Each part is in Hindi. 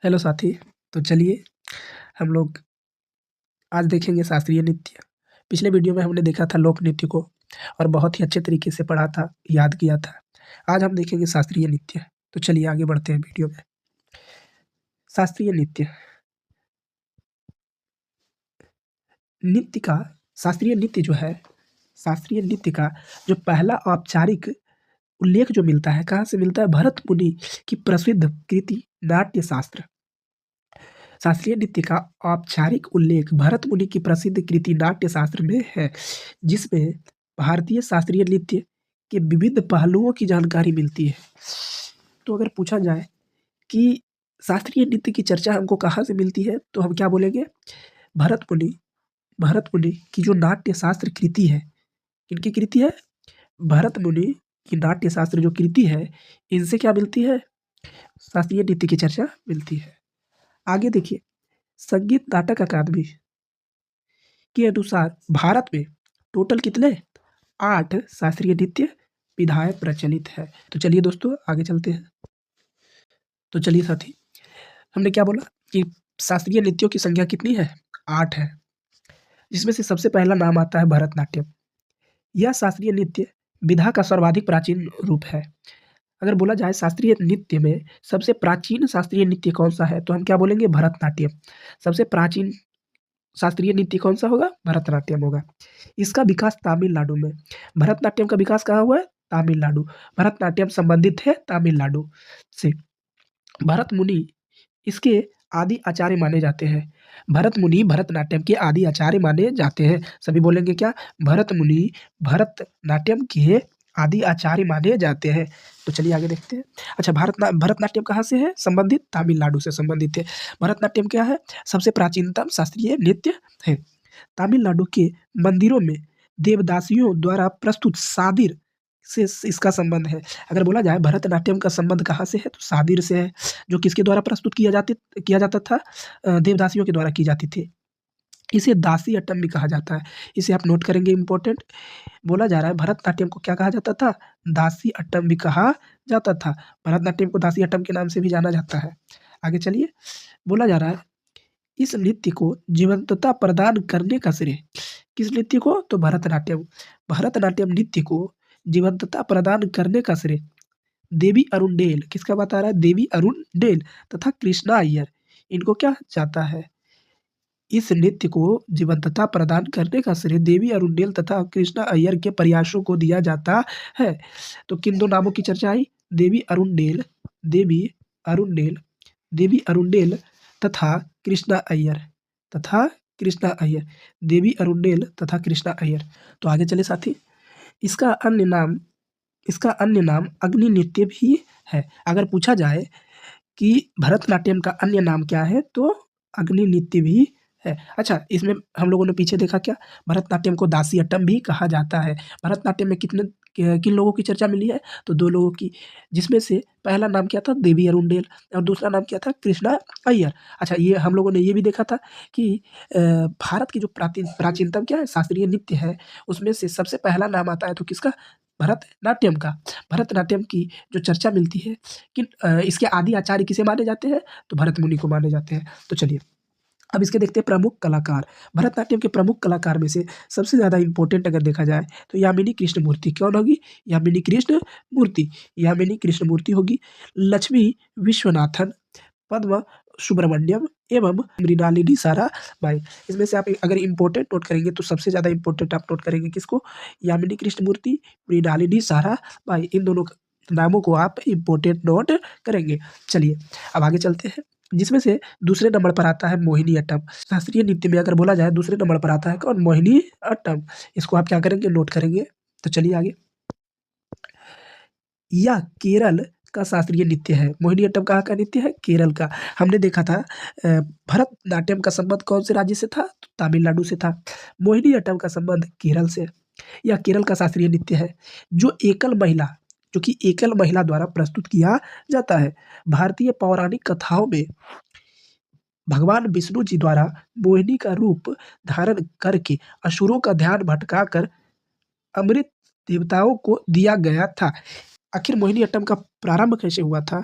हेलो साथी। तो चलिए हम लोग आज देखेंगे शास्त्रीय नृत्य। पिछले वीडियो में हमने देखा था लोक नृत्य को और बहुत ही अच्छे तरीके से पढ़ा था, याद किया था। आज हम देखेंगे शास्त्रीय नृत्य। तो चलिए आगे बढ़ते हैं वीडियो में। शास्त्रीय नृत्य नृत्य का शास्त्रीय नृत्य जो है, शास्त्रीय नृत्य का जो पहला औपचारिक उल्लेख जो मिलता है, कहाँ से मिलता है? भरत मुनि की प्रसिद्ध कृति नाट्य शास्त्र। शास्त्रीय नृत्य का औपचारिक उल्लेख भरत मुनि की प्रसिद्ध कृति नाट्य शास्त्र में है, जिसमें भारतीय शास्त्रीय नृत्य के विविध पहलुओं की जानकारी मिलती है। तो अगर पूछा जाए कि शास्त्रीय नृत्य की चर्चा हमको कहाँ से मिलती है, तो हम क्या बोलेंगे? भरत मुनि भरत मुनि की जो नाट्य शास्त्र कृति है, किनकी कृति है? भरत मुनि की नाट्य शास्त्र जो कृति है, इनसे क्या मिलती है? शास्त्रीय नृत्य की चर्चा मिलती है। आगे देखिए, संगीत नाटक अकादमी के अनुसार भारत में टोटल कितने? 8 शास्त्रीय नृत्य विधाएं प्रचलित है। तो चलिए दोस्तों आगे चलते हैं। तो चलिए साथी, हमने क्या बोला कि शास्त्रीय नृत्यों की संख्या कितनी है? 8 है, जिसमें से सबसे पहला नाम आता है भरतनाट्यम। यह शास्त्रीय नृत्य विधा का सर्वाधिक प्राचीन रूप है। अगर बोला जाए शास्त्रीय नृत्य में सबसे प्राचीन शास्त्रीय नृत्य कौन सा है, तो हम क्या बोलेंगे? भरतनाट्यम। सबसे प्राचीन शास्त्रीय नृत्य कौन सा होगा? भरतनाट्यम होगा। इसका विकास तमिलनाडु में, भरतनाट्यम का विकास कहाँ हुआ है? तमिलनाडु। भरतनाट्यम संबंधित है तमिलनाडु से। भरत मुनि इसके आदि आचार्य माने जाते हैं। भरत मुनि भरतनाट्यम के आदि आचार्य माने जाते हैं। सभी बोलेंगे क्या? भरत मुनि भरतनाट्यम के आदि आचार्य माने जाते हैं। तो चलिए आगे देखते हैं। अच्छा, भरतनाट्यम कहाँ से है संबंधित? तमिलनाडु से संबंधित है। भरतनाट्यम क्या है? सबसे प्राचीनतम शास्त्रीय नृत्य है। तमिलनाडु के मंदिरों में देवदासियों द्वारा प्रस्तुत सादिर से इसका संबंध है। अगर बोला जाए भरतनाट्यम का संबंध कहाँ से है, तो सादिर से है, जो किसके द्वारा प्रस्तुत किया जाता था? देवदासियों के द्वारा की जाती थी। इसे दासी अट्टम भी कहा जाता है। इसे आप नोट करेंगे, इंपॉर्टेंट। बोला जा रहा है भरतनाट्यम को क्या कहा जाता था? दासी अट्टम भी कहा जाता था। भरतनाट्यम को दासी अट्टम के नाम से भी जाना जाता है। आगे चलिए, बोला जा रहा है इस नृत्य को जीवंतता प्रदान करने का श्रेय किस नृत्य को? तो भरतनाट्यम। भरतनाट्यम नृत्य को जीवंतता प्रदान करने का श्रेय देवी अरुणडेल, किसका बता रहा है? देवी अरुणडेल तथा कृष्णा अय्यर, इनको क्या जाता है? इस नृत्य को जीवंतता प्रदान करने का श्रेय देवी अरुणडेल तथा कृष्णा अय्यर के प्रयासों को दिया जाता है। तो किन दो नामों की चर्चा आई? देवी अरुणडेल, देवी अरुणडेल, देवी अरुणडेल तथा कृष्णा अय्यर, तथा कृष्णा अय्यर, देवी अरुणडेल तथा कृष्णा अय्यर। तो आगे चले साथी, इसका अन्य नाम इसका अन्य नाम अग्नि नृत्य भी है। अगर पूछा जाए कि भरतनाट्यम का अन्य नाम क्या है, तो अग्नि नृत्य भी है। अच्छा, इसमें हम लोगों ने पीछे देखा क्या? भरतनाट्यम को दासी अट्टम भी कहा जाता है। भरतनाट्यम में किन लोगों की चर्चा मिली है? तो 2 लोगों की, जिसमें से पहला नाम क्या था? देवी अरुणडेल, और दूसरा नाम क्या था? कृष्णा अय्यर। अच्छा, ये हम लोगों ने ये भी देखा था कि भारत की जो प्राचीनतम क्या है शास्त्रीय नृत्य है, उसमें से सबसे पहला नाम आता है तो किसका? भरतनाट्यम का। भरतनाट्यम की जो चर्चा मिलती है कि इसके आदि आचार्य किसे माने जाते हैं? तो भरत मुनि को माने जाते हैं। तो चलिए अब इसके देखते हैं प्रमुख कलाकार। भरतनाट्यम के प्रमुख कलाकार में से सबसे ज़्यादा इम्पोर्टेंट अगर देखा जाए तो यामिनी कृष्णमूर्ति। कौन होगी? यामिनी कृष्णमूर्ति। यामिनी कृष्णमूर्ति होगी। लक्ष्मी विश्वनाथन, पद्म सुब्रमण्यम एवं मृणालिनी साराभाई। इसमें से आप अगर इम्पोर्टेंट नोट करेंगे तो सबसे ज़्यादा इम्पोर्टेंट आप नोट करेंगे किसको? यामिनी कृष्णमूर्ति, मृणालिनी साराभाई। इन दोनों नामों को आप इम्पोर्टेंट नोट करेंगे। चलिए अब आगे चलते हैं, जिसमें से दूसरे नंबर पर आता है मोहिनी अट्टम। शास्त्रीय नृत्य में अगर बोला जाए दूसरे नंबर पर आता है कौन? मोहिनी अट्टम। इसको आप क्या करेंगे? नोट करेंगे। तो चलिए आगे, यह केरल का शास्त्रीय नृत्य है। मोहिनीअट्टम कहाँ का नृत्य है? केरल का। हमने देखा था भरतनाट्यम का संबंध कौन से राज्य से था? तो तमिलनाडु से था। मोहिनीअट्टम का संबंध केरल से। यह केरल का शास्त्रीय नृत्य है जो कि एकल महिला द्वारा प्रस्तुत किया जाता है। भारतीय पौराणिक कथाओं में भगवान विष्णु जी द्वारा मोहिनी का रूप धारण करके असुरों का ध्यान भटकाकर अमृत देवताओं को दिया गया था। आखिर मोहिनीअट्टम का प्रारंभ कैसे हुआ था?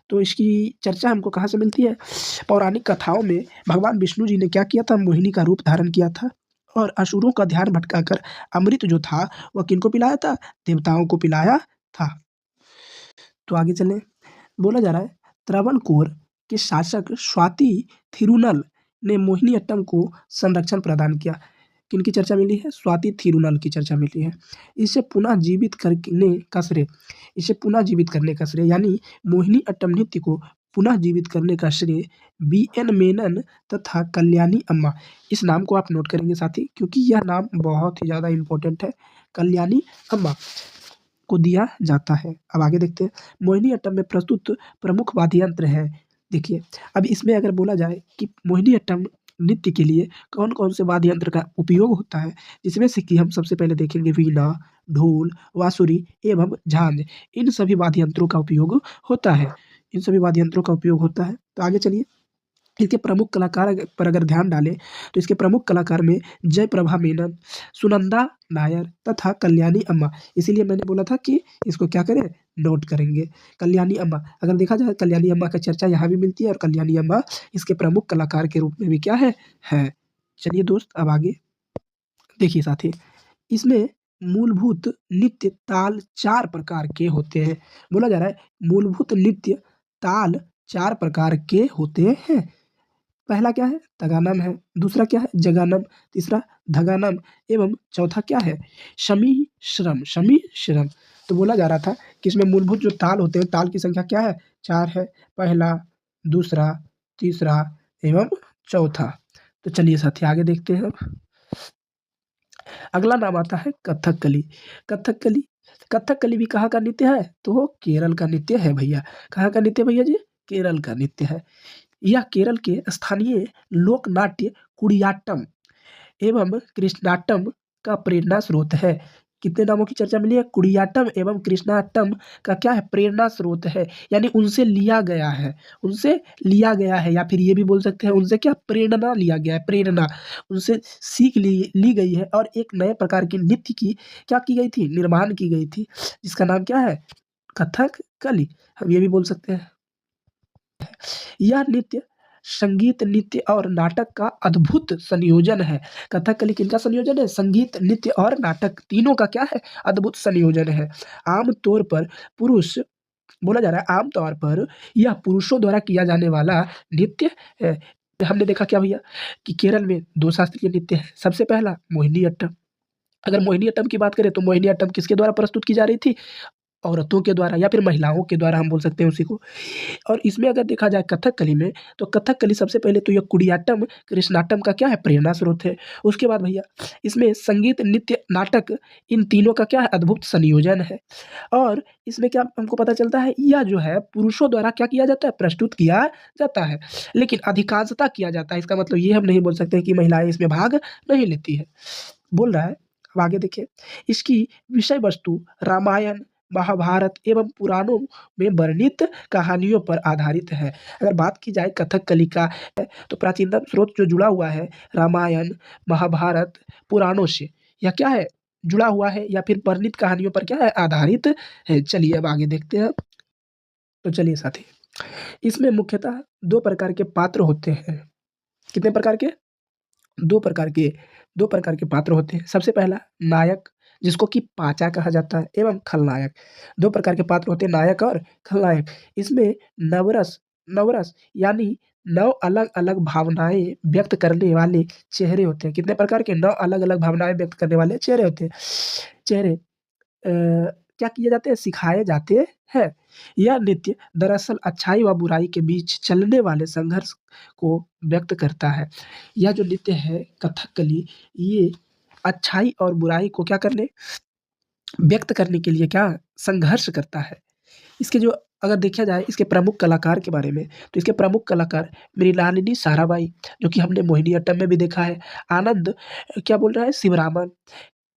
तो इसकी चर्चा हमको कहाँ से मिलती है? पौराणिक कथाओं में भगवान विष्णु जी ने क्या किया था? मोहिनी का रूप धारण किया था और असुरों का ध्यान भटकाकर अमृत जो था वह किनको पिलाया था? देवताओं को पिलाया था। तो आगे चलें, बोला जा रहा है त्रावणकोर के शासक स्वाति थिरुनल ने मोहिनीअट्टम को संरक्षण प्रदान किया। किनकी चर्चा मिली है? स्वाति थिरुनल की चर्चा मिली है। इसे पुनः जीवित करने का श्रेय इसे पुनः जीवित करने का श्रेय यानी मोहिनीअट्टम नृत्य को पुनः जीवित करने का श्रेय बी.एन. मेनन तथा कल्याणी अम्मा, इस नाम को आप नोट करेंगे साथी, क्योंकि यह नाम बहुत ही ज़्यादा इम्पोर्टेंट है। कल्याणी अम्मा को दिया जाता है। अब आगे देखते हैं, मोहिनीअट्टम में प्रस्तुत प्रमुख वाद्य यंत्र हैं। देखिए, अब इसमें अगर बोला जाए कि मोहिनीअट्टम नृत्य के लिए कौन-कौन से वाद्य यंत्र का उपयोग होता है, जिसमें से कि हम सबसे पहले देखेंगे वीणा, ढोल, बाँसुरी एवं झांझ, इन सभी वाद्य यंत्रों का उपयोग होता है। इन सभी वाद्य यंत्रों का उपयोग होता है। तो आगे चलिए, इसके प्रमुख कलाकार पर अगर ध्यान डालें तो इसके प्रमुख कलाकार में जयप्रभा मेनन, सुनंदा नायर तथा कल्याणी अम्मा, इसीलिए मैंने बोला था कि इसको क्या करें? नोट करेंगे। कल्याणी अम्मा, अगर देखा जाए कल्याणी अम्मा का चर्चा यहाँ भी मिलती है और कल्याणी अम्मा इसके प्रमुख कलाकार के रूप में भी क्या है। चलिए दोस्त, अब आगे देखिए साथी, इसमें मूलभूत नृत्य ताल 4 प्रकार के होते हैं। बोला जा रहा है मूलभूत नृत्य ताल 4 प्रकार के होते हैं। पहला क्या है? तगानम है, दूसरा क्या है? जगानम, तीसरा धगानम एवं चौथा क्या है? शमी श्रम। तो बोला जा रहा था कि इसमें मूलभूत जो ताल होते हैं, ताल की संख्या क्या है? 4 है। पहला, दूसरा, तीसरा एवं चौथा। तो चलिए साथी आगे देखते हैं अब। अगला नाम आता है कथकली। कथकली कथकली भी कहाँ का नृत्य है? तो केरल का नृत्य है भैया। कहाँ का नृत्य भैया जी? केरल का नृत्य है। यह केरल के स्थानीय लोक नाट्य कुडियाट्टम एवं कृष्णाट्टम का प्रेरणा स्रोत है। कितने नामों की चर्चा मिली है? कुडियाट्टम एवं कृष्णाट्टम का क्या है? प्रेरणा स्रोत है, यानी उनसे लिया गया है या फिर ये भी बोल सकते हैं उनसे क्या? प्रेरणा लिया गया है, प्रेरणा उनसे सीख ली गई है और एक नए प्रकार की नृत्य की क्या की गई थी? निर्माण की गई थी, जिसका नाम क्या है? कथकली, हम ये भी बोल सकते हैं। यह नृत्य संगीत, नृत्य और नाटक का अद्भुत संयोजन है। कथकली किनका संयोजन है? संगीत, नृत्य और नाटक तीनों का क्या है? अद्भुत संयोजन है। आम तौर पर पुरुष बोला जा रहा है आम तौर पर यह पुरुषों द्वारा किया जाने वाला नृत्य है। हमने देखा क्या भैया कि केरल में 2 शास्त्रीय नृत्य हैं। सबसे पहला मोहिनीअट्टम। अगर मोहिनीअट्टम की बात करें तो मोहिनीअट्टम किसके द्वारा प्रस्तुत की जा रही थी? औरतों के द्वारा या फिर महिलाओं के द्वारा हम बोल सकते हैं उसी को। और इसमें अगर देखा जाए कथकली में, तो कथकली सबसे पहले तो ये कुडियाट्टम, कृष्णाट्टम का क्या है? प्रेरणा स्रोत है। उसके बाद भैया इसमें संगीत, नृत्य, नाटक इन तीनों का क्या है? अद्भुत संयोजन है। और इसमें क्या हमको पता चलता है? यह जो है पुरुषों द्वारा क्या किया जाता है? प्रस्तुत किया जाता है, लेकिन अधिकांशतः किया जाता है। इसका मतलब ये हम नहीं बोल सकते कि महिलाएँ इसमें भाग नहीं लेती है। बोल रहा है, अब आगे देखिए, इसकी विषय वस्तु रामायण, महाभारत एवं पुराणों में वर्णित कहानियों पर आधारित है। अगर बात की जाए कथकली का तो प्राचीनतम स्रोत जो जुड़ा हुआ है रामायण, महाभारत, पुराणों से, यह क्या है? जुड़ा हुआ है या फिर वर्णित कहानियों पर क्या है? आधारित है। चलिए अब आगे देखते हैं। तो चलिए साथी, इसमें मुख्यतः 2 प्रकार के पात्र होते हैं। कितने प्रकार के? 2 प्रकार के 2 प्रकार के पात्र होते हैं। सबसे पहला नायक, जिसको कि पाचा कहा जाता है, एवं खलनायक। 2 प्रकार के पात्र होते हैं, नायक और खलनायक। इसमें नवरस नवरस यानी 9 अलग-अलग भावनाएँ व्यक्त करने वाले चेहरे होते हैं। कितने प्रकार के? 9 अलग-अलग भावनाएँ व्यक्त करने वाले चेहरे होते हैं। चेहरे क्या किए जाते हैं? सिखाए जाते हैं। यह नृत्य दरअसल अच्छाई व बुराई के बीच चलने वाले संघर्ष को व्यक्त करता है। यह जो नृत्य है कथकली, ये अच्छाई और बुराई को क्या करने व्यक्त करने के लिए क्या संघर्ष करता है। इसके जो अगर देखा जाए इसके प्रमुख कलाकार के बारे में, तो इसके प्रमुख कलाकार मृणालिनी साराभाई, जो कि हमने मोहिनीअट्टम में भी देखा है। आनंद क्या बोल रहा है? शिवरामन,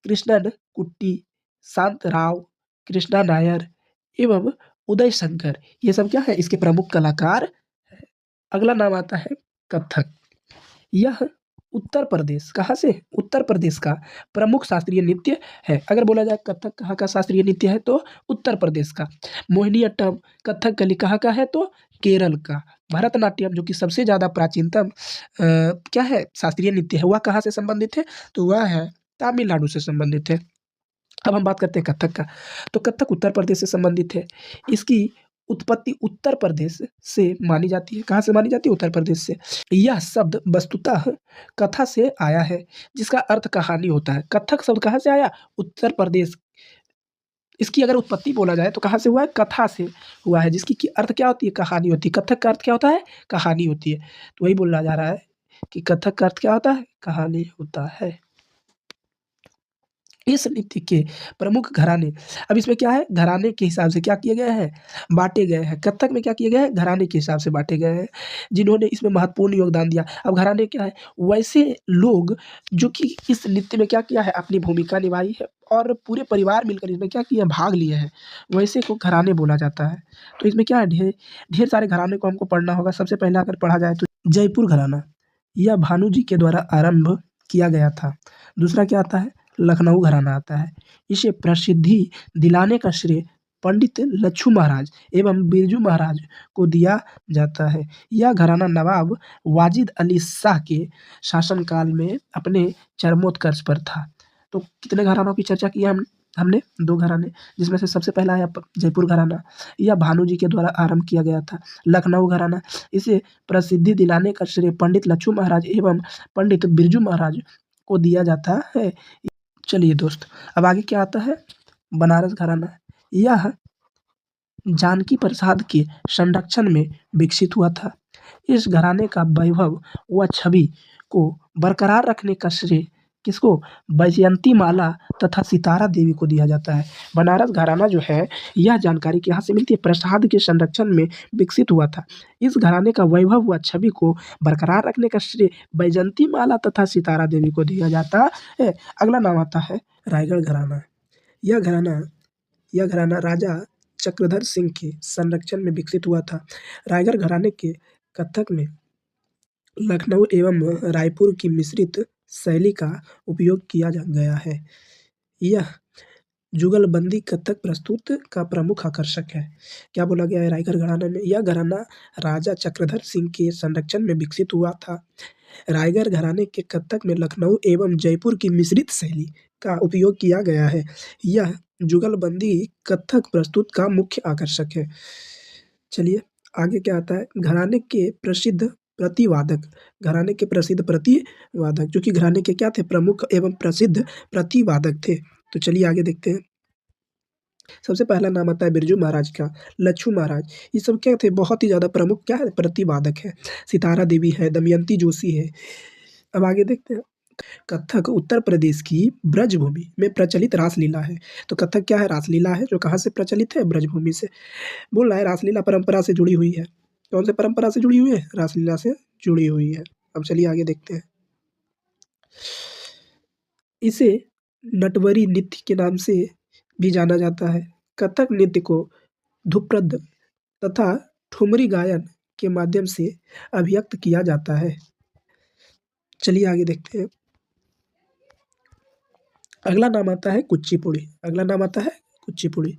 कृष्णन कुट्टी, शांतराव, कृष्णा नायर एवं उदय शंकर, ये सब क्या है? इसके प्रमुख कलाकार हैं। अगला नाम आता है कथक। यह उत्तर प्रदेश, कहाँ से? उत्तर प्रदेश का प्रमुख शास्त्रीय नृत्य है। अगर बोला जाए कथक कहाँ का शास्त्रीय नृत्य है तो उत्तर प्रदेश का। मोहिनीअट्टम, कथकली कहाँ का है तो केरल का। भरतनाट्यम जो कि सबसे ज़्यादा प्राचीनतम क्या है शास्त्रीय नृत्य है, वह कहाँ से संबंधित है? तो वह है तमिलनाडु से संबंधित है। अब हम बात करते हैं कथक का। तो कथक उत्तर प्रदेश से संबंधित है। इसकी उत्पत्ति उत्तर प्रदेश से मानी जाती है। कहाँ से मानी जाती है? उत्तर प्रदेश से। यह शब्द वस्तुतः कथा से आया है, जिसका अर्थ कहानी होता है। कथक शब्द कहाँ से आया? उत्तर प्रदेश। इसकी अगर उत्पत्ति बोला जाए तो कहाँ से हुआ है? कथा से हुआ है, जिसकी की अर्थ क्या होती है? कहानी होती है। कथक का अर्थ क्या होता है? कहानी होती है। तो वही बोला जा रहा है कि कथक का अर्थ क्या होता है? कहानी होता है। इस नृत्य के प्रमुख घराने, अब इसमें क्या है? घराने के हिसाब से क्या किए गए हैं? बाँटे गए हैं। कथक में क्या किए गए हैं? घराने के हिसाब से बाँटे गए हैं, जिन्होंने इसमें महत्वपूर्ण योगदान दिया। अब घराने क्या है? वैसे लोग जो कि इस नृत्य में क्या किया है? अपनी भूमिका निभाई है और पूरे परिवार मिलकर इसमें क्या किए हैं? भाग लिए हैं। वैसे को घराने बोला जाता है। तो इसमें क्या है? ढेर ढेर सारे घराने को हमको पढ़ना होगा। सबसे पहले अगर पढ़ा जाए तो जयपुर घराना, यह भानु जी के द्वारा आरंभ किया गया था। दूसरा क्या आता है? लखनऊ घराना आता है। इसे प्रसिद्धि दिलाने का श्रेय पंडित लच्छू महाराज एवं बिरजू महाराज को दिया जाता है। यह घराना नवाब वाजिद अली शाह के शासनकाल में अपने चरमोत्कर्ष पर था। तो कितने घरानों की चर्चा की है हमने? 2 घराने, जिसमें से सबसे पहला है जयपुर घराना। यह भानु जी के द्वारा आरंभ किया गया था। लखनऊ घराना, इसे प्रसिद्धि दिलाने का श्रेय पंडित लच्छू महाराज एवं पंडित बिरजू महाराज को दिया जाता है। चलिए दोस्त, अब आगे क्या आता है? बनारस घराना। यह जानकी प्रसाद के संरक्षण में विकसित हुआ था। इस घराने का वैभव व छवि को बरकरार रखने का श्रेय किसको? वैजयंती माला तथा सितारा देवी को दिया जाता है। बनारस घराना जो है, यह जानकारी यहाँ से मिलती है, प्रसाद के संरक्षण में विकसित हुआ था। इस घराने का वैभव व छवि को बरकरार रखने का श्रेय वैजयंती माला तथा सितारा देवी को दिया जाता है। अगला नाम आता है रायगढ़ घराना। यह घराना यह घराना राजा चक्रधर सिंह के संरक्षण में विकसित हुआ था। रायगढ़ घराने के कथक में लखनऊ एवं रायपुर की मिश्रित शैली का उपयोग किया गया है। यह जुगलबंदी कथक प्रस्तुत का प्रमुख आकर्षक है। क्या बोला गया है रायगढ़ घराने में? यह घराना राजा चक्रधर सिंह के संरक्षण में विकसित हुआ था। रायगढ़ घराने के कथक में लखनऊ एवं जयपुर की मिश्रित शैली का उपयोग किया गया है। यह जुगलबंदी कथक प्रस्तुत का मुख्य आकर्षक है। चलिए आगे क्या आता है? घराने के प्रसिद्ध प्रतिवादक। घराने के प्रसिद्ध प्रतिवादक, जो कि घराने के क्या थे? प्रमुख एवं प्रसिद्ध प्रतिवादक थे। तो चलिए आगे देखते हैं। सबसे पहला नाम आता है बिरजू महाराज का, लच्छू महाराज। ये सब क्या थे? बहुत ही ज़्यादा प्रमुख क्या है? प्रतिवादक है। सितारा देवी है, दमयंती जोशी है। अब आगे देखते हैं। कथक उत्तर प्रदेश की ब्रजभूमि में प्रचलित रासलीला है। तो कथक क्या है? रासलीला है, जो कहाँ से प्रचलित है? ब्रजभूमि से। बोल रहा है रासलीला परंपरा से जुड़ी हुई है। कौन से परंपरा से जुड़ी हुई है? रासलीला से जुड़ी हुई है। अब चलिए आगे देखते हैं। इसे नटवरी नृत्य के नाम से भी जाना जाता है। कथक नृत्य को ध्रुपद तथा ठुमरी गायन के माध्यम से अभिव्यक्त किया जाता है। चलिए आगे देखते हैं। अगला नाम आता है कुचिपुड़ी। अगला नाम आता है कुचिपुड़ी।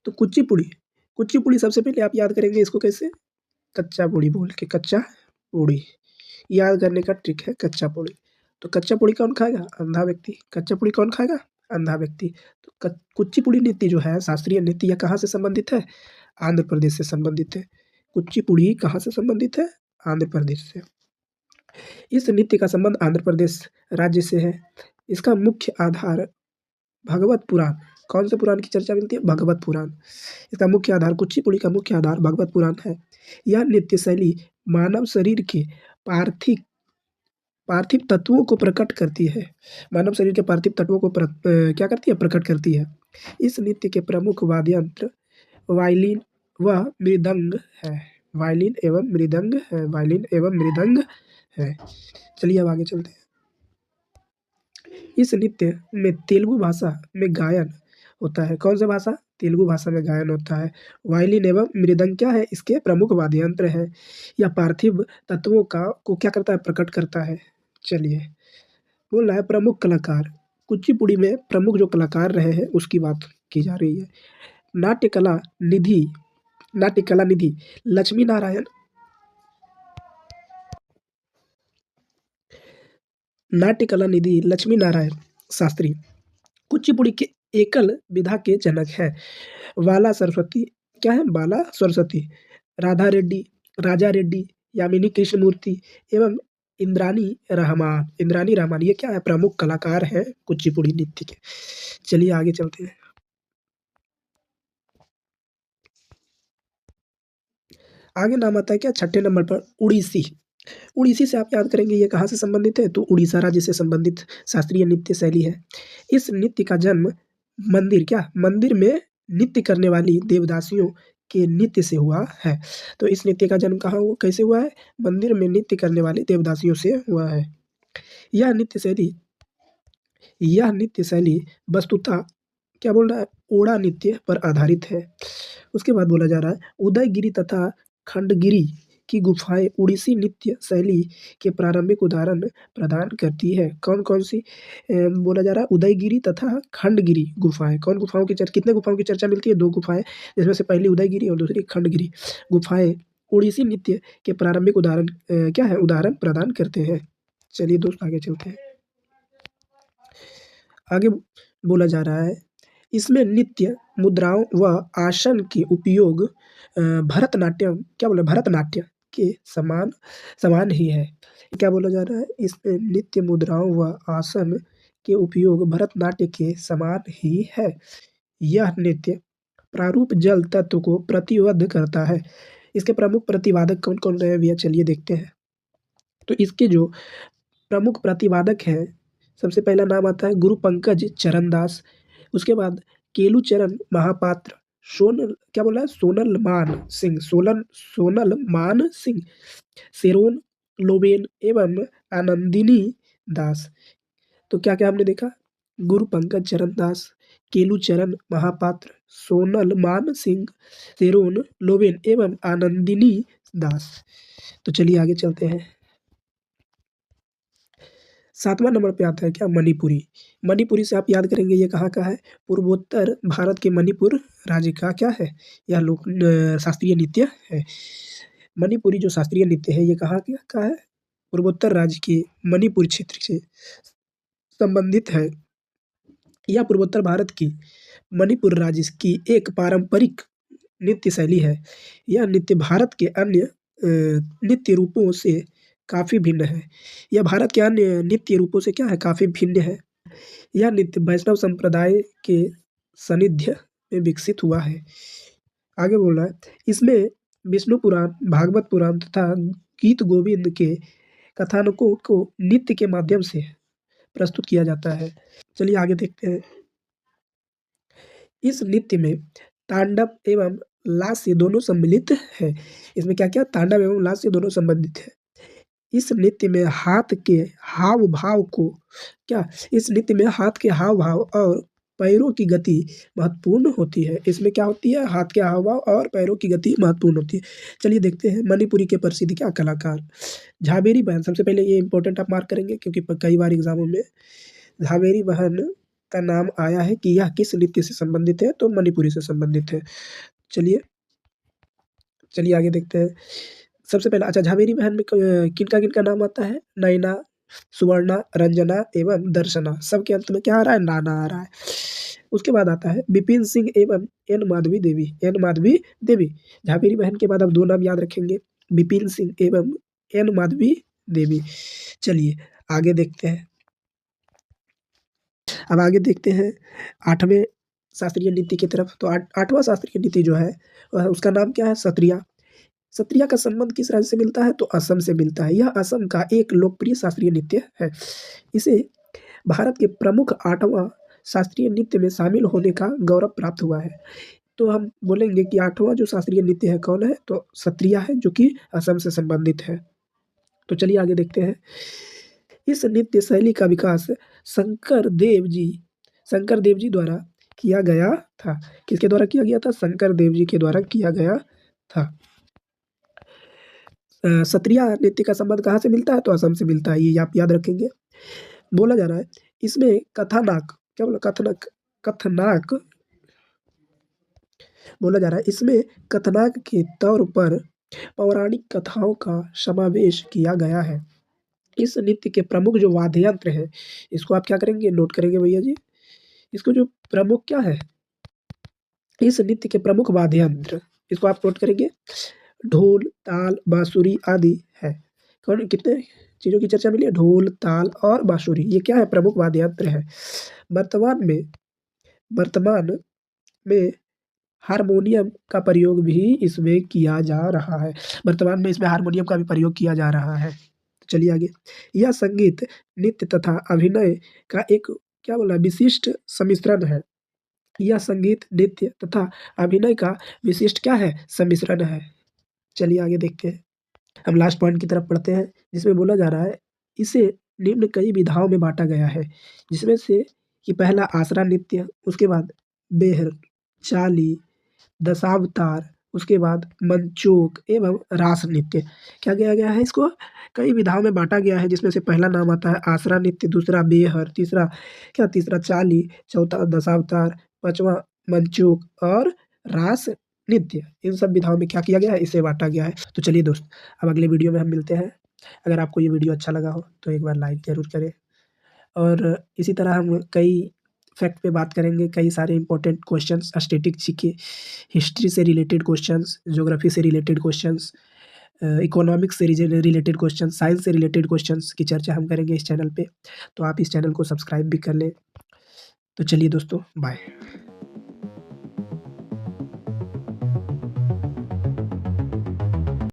तो कुचिपुड़ी कुचिपुड़ी सबसे पहले आप याद करेंगे इसको कैसे? कच्चा पूड़ी बोल के, कच्चा पूड़ी याद करने का ट्रिक है कच्चा पूड़ी। तो कच्चा पूड़ी कौन खाएगा? अंधा व्यक्ति। कच्चा पूड़ी कौन खाएगा? अंधा व्यक्ति। तो कुचिपुड़ी नृत्य जो है शास्त्रीय नृत्य, यह कहाँ से संबंधित है? आंध्र प्रदेश से संबंधित है। कुचिपुड़ी कहाँ से संबंधित है? आंध्र प्रदेश से। इस नृत्य का संबंध आंध्र प्रदेश राज्य से है। इसका मुख्य आधार भगवत पुराण। कौन से पुराण की चर्चा मिलती है? भगवत पुराण। इसका मुख्य आधार, कुचिपुड़ी का मुख्य आधार भगवत पुराण है। यह नृत्य शैली मानव शरीर के पार्थिव पार्थिव तत्वों को प्रकट करती है। मानव शरीर के पार्थिव तत्वों को क्या करती है? प्रकट करती है। इस नृत्य के प्रमुख वाद्य यंत्र वायलिन व मृदंग है। वायलिन एवं मृदंग है। वायलिन एवं मृदंग है। चलिए अब आगे चलते हैं। इस नृत्य में तेलुगु भाषा में गायन होता है। कौन सा भाषा? तेलुगु भाषा में गायन होता है। वायलिन एवं मृदंग क्या है? इसके प्रमुख वाद्य यंत्र है। यह पार्थिव तत्वों का को क्या करता है? प्रकट करता है। चलिए, बोल रहा है प्रमुख कलाकार। कुचिपुड़ी में प्रमुख जो कलाकार रहे हैं उसकी बात की जा रही है। नाट्य कला निधि नाट्य कला निधि लक्ष्मी नारायण नाट्य कला निधि लक्ष्मी नारायण शास्त्री कुचिपुड़ी के एकल विधा के जनक हैं। बाला सरस्वती, क्या है? बाला सरस्वती, राधा रेड्डी, राजा रेड्डी, यामिनी कृष्णमूर्ति एवं इंद्रानी रहमान ये क्या है? प्रमुख कलाकार हैं कुचिपुड़ी नृत्य के। चलिए आगे चलते हैं। आगे नाम आता है क्या? छठे नंबर पर उड़ीसी। उड़ीसी से आप याद करेंगे ये कहाँ से संबंधित है? तो उड़ीसा राज्य से संबंधित शास्त्रीय नृत्य शैली है। इस नृत्य का जन्म मंदिर में नृत्य करने वाली देवदासियों के नृत्य से हुआ है। तो इस नृत्य का जन्म कहाँ हुआ, कैसे हुआ है? मंदिर में नृत्य करने वाली देवदासियों से हुआ है। यह नृत्य शैली यह नृत्य शैली वस्तुतः क्या बोल रहा है? ओड़ा नृत्य पर आधारित है। उसके बाद बोला जा रहा है उदयगिरी तथा खंडगिरी की गुफाएं उड़ीसी नृत्य शैली के प्रारंभिक उदाहरण प्रदान करती है। कौन कौन सी बोला जा रहा है? उदयगिरी तथा खंडगिरी गुफाएं। कौन गुफाओं की चर्चा, कितने गुफाओं की चर्चा मिलती है? 2 गुफाएं, जिसमें से पहली उदयगिरी और दूसरी खंडगिरी गुफाएं उड़ीसी नृत्य के प्रारंभिक उदाहरण क्या है? उदाहरण प्रदान करते हैं। चलिए दोस्त आगे चलते हैं। आगे बोला जा रहा है इसमें नृत्य मुद्राओं व आसन के उपयोग भरतनाट्यम, क्या बोला? भरतनाट्यम के समान समान ही है। क्या बोला जा रहा है? इसमें नृत्य मुद्राओं व आसन के उपयोग भरतनाट्य के समान ही है। यह नृत्य प्रारूप जल तत्व को प्रतिबद्ध करता है। इसके प्रमुख प्रतिवादक कौन कौन रहे भैया? चलिए देखते हैं। तो इसके जो प्रमुख प्रतिवादक हैं, सबसे पहला नाम आता है गुरु पंकज चरण दास। उसके बाद केलू चरण महापात्र, क्या बोला है? सोनल मान सिंह, सेरोन लोबेन एवं आनंदिनी दास। तो क्या क्या हमने देखा? गुरु पंकज चरण दास, केलू चरण महापात्र, सोनल मान सिंह, सेरोन लोबेन एवं आनंदिनी दास। तो चलिए आगे चलते हैं। 7वां नंबर पे आता है क्या? मणिपुरी। मणिपुरी से आप याद करेंगे ये कहाँ का है? पूर्वोत्तर भारत के मणिपुर राज्य का क्या है? यह शास्त्रीय नृत्य है। मणिपुरी जो शास्त्रीय नृत्य है ये कहाँ का है? पूर्वोत्तर राज्य के मणिपुर क्षेत्र से संबंधित है। यह पूर्वोत्तर भारत की मणिपुर राज्य की एक पारंपरिक नृत्य शैली है। यह नृत्य भारत के अन्य नृत्य रूपों से काफ़ी भिन्न है। यह भारत के अन्य नृत्य रूपों से क्या है? काफ़ी भिन्न है। यह नृत्य वैष्णव संप्रदाय के सानिध्य में विकसित हुआ है। आगे बोल रहा है इसमें विष्णु पुराण, भागवत पुराण तथा गीत गोविंद के कथानकों को नृत्य के माध्यम से प्रस्तुत किया जाता है। चलिए आगे देखते हैं। इस नृत्य में तांडव एवं लास्य दोनों सम्मिलित है। इसमें क्या क्या? तांडव एवं लास्य दोनों संबंधित है। इस नृत्य में हाथ के हाव भाव को क्या इस नृत्य में हाथ के हाव भाव और पैरों की गति महत्वपूर्ण होती है। इसमें क्या होती है? हाथ के हाव भाव और पैरों की गति महत्वपूर्ण होती है। चलिए देखते हैं मणिपुरी के प्रसिद्ध क्या कलाकार। झावेरी बहन, सबसे पहले ये इंपॉर्टेंट आप मार्क करेंगे क्योंकि कई बार एग्जामों में झावेरी बहन का नाम आया है कि यह किस नृत्य से संबंधित है? तो मणिपुरी से संबंधित है। चलिए चलिए आगे देखते हैं। सबसे पहला अच्छा झावेरी बहन में किनका किनका नाम आता है? नैना, सुवर्णा, रंजना एवं दर्शना। सबके अंत में क्या आ रहा है? नाना आ रहा है। उसके बाद आता है बिपिन सिंह एवं एन माधवी देवी। झावेरी बहन के बाद अब 2 नाम याद रखेंगे, बिपिन सिंह एवं एन माधवी देवी। चलिए आगे देखते हैं। अब आगे देखते हैं 8वें शास्त्रीय नृत्य की तरफ। तो 8वां शास्त्रीय नृत्य जो है उसका नाम क्या है? सत्रिया। सत्रिया का संबंध किस राज्य से मिलता है? तो असम से मिलता है। यह असम का एक लोकप्रिय शास्त्रीय नृत्य है। इसे भारत के प्रमुख 8वां शास्त्रीय नृत्य में शामिल होने का गौरव प्राप्त हुआ है। तो हम बोलेंगे कि 8वां जो शास्त्रीय नृत्य है कौन है? तो सत्रिया है, जो कि असम से संबंधित है। तो चलिए आगे देखते हैं। इस नृत्य शैली का विकास शंकर देव जी द्वारा किया गया था। किसके द्वारा किया गया था? शंकर देव जी के द्वारा किया गया था। सत्रिय नृत्य का संबंध कहाँ से मिलता है? तो असम से मिलता है, ये आप याद रखेंगे। बोला जा रहा है इसमें कथानक, क्या बोला? कथनक, कथनाक बोला जा रहा है इसमें कथनाक के तौर पर पौराणिक कथाओं का समावेश किया गया है। इस नृत्य के प्रमुख जो वाद्य यंत्र हैं, इसको आप क्या करेंगे? नोट करेंगे भैया जी। इसको जो प्रमुख क्या है? इस नृत्य के प्रमुख वाद्य यंत्र, इसको आप नोट करेंगे। ढोल, ताल, बांसुरी आदि है। कौन कितने चीज़ों की चर्चा मिली है? ढोल, ताल और बांसुरी, ये क्या है? प्रमुख वाद्य यंत्र है। वर्तमान में वर्तमान में हारमोनियम का प्रयोग भी इसमें किया जा रहा है। वर्तमान में इसमें हारमोनियम का भी प्रयोग किया जा रहा है। चलिए आगे। यह संगीत, नृत्य तथा अभिनय का एक क्या बोला? विशिष्ट सम्मिश्रण है। यह संगीत, नृत्य तथा अभिनय का विशिष्ट क्या है? सम्मिश्रण है। चलिए आगे देखते हैं। हम लास्ट पॉइंट की तरफ पढ़ते हैं, जिसमें बोला जा रहा है इसे निम्न कई विधाओं में बाँटा गया है, जिसमें से कि पहला आसरा नृत्य, उसके बाद बेहर, चाली, दशावतार, उसके बाद मंचोक एवं रास नृत्य। क्या किया गया है? इसको कई विधाओं में बाँटा गया है, जिसमें से पहला नाम आता है आसरा नृत्य, दूसरा बेहर, तीसरा चाली, चौथा दशावतार, पाँचवाँ मंचूक और रास नृत्य। इन सब विधाओं में क्या किया गया है? इसे बाँटा गया है। तो चलिए दोस्त, अब अगले वीडियो में हम मिलते हैं। अगर आपको ये वीडियो अच्छा लगा हो तो एक बार लाइक ज़रूर करें, और इसी तरह हम कई फैक्ट पे बात करेंगे, कई सारे इंपॉर्टेंट क्वेश्चंस, स्टैटिस्टिक्स के, हिस्ट्री से रिलेटेड क्वेश्चंस, ज्योग्राफी से रिलेटेड क्वेश्चंस, इकोनॉमिक्स से रिलेटेड क्वेश्चन, साइंस से रिलेटेड क्वेश्चंस की चर्चा हम करेंगे इस चैनल पे। तो आप इस चैनल को सब्सक्राइब भी कर लें। तो चलिए दोस्तों, बाय।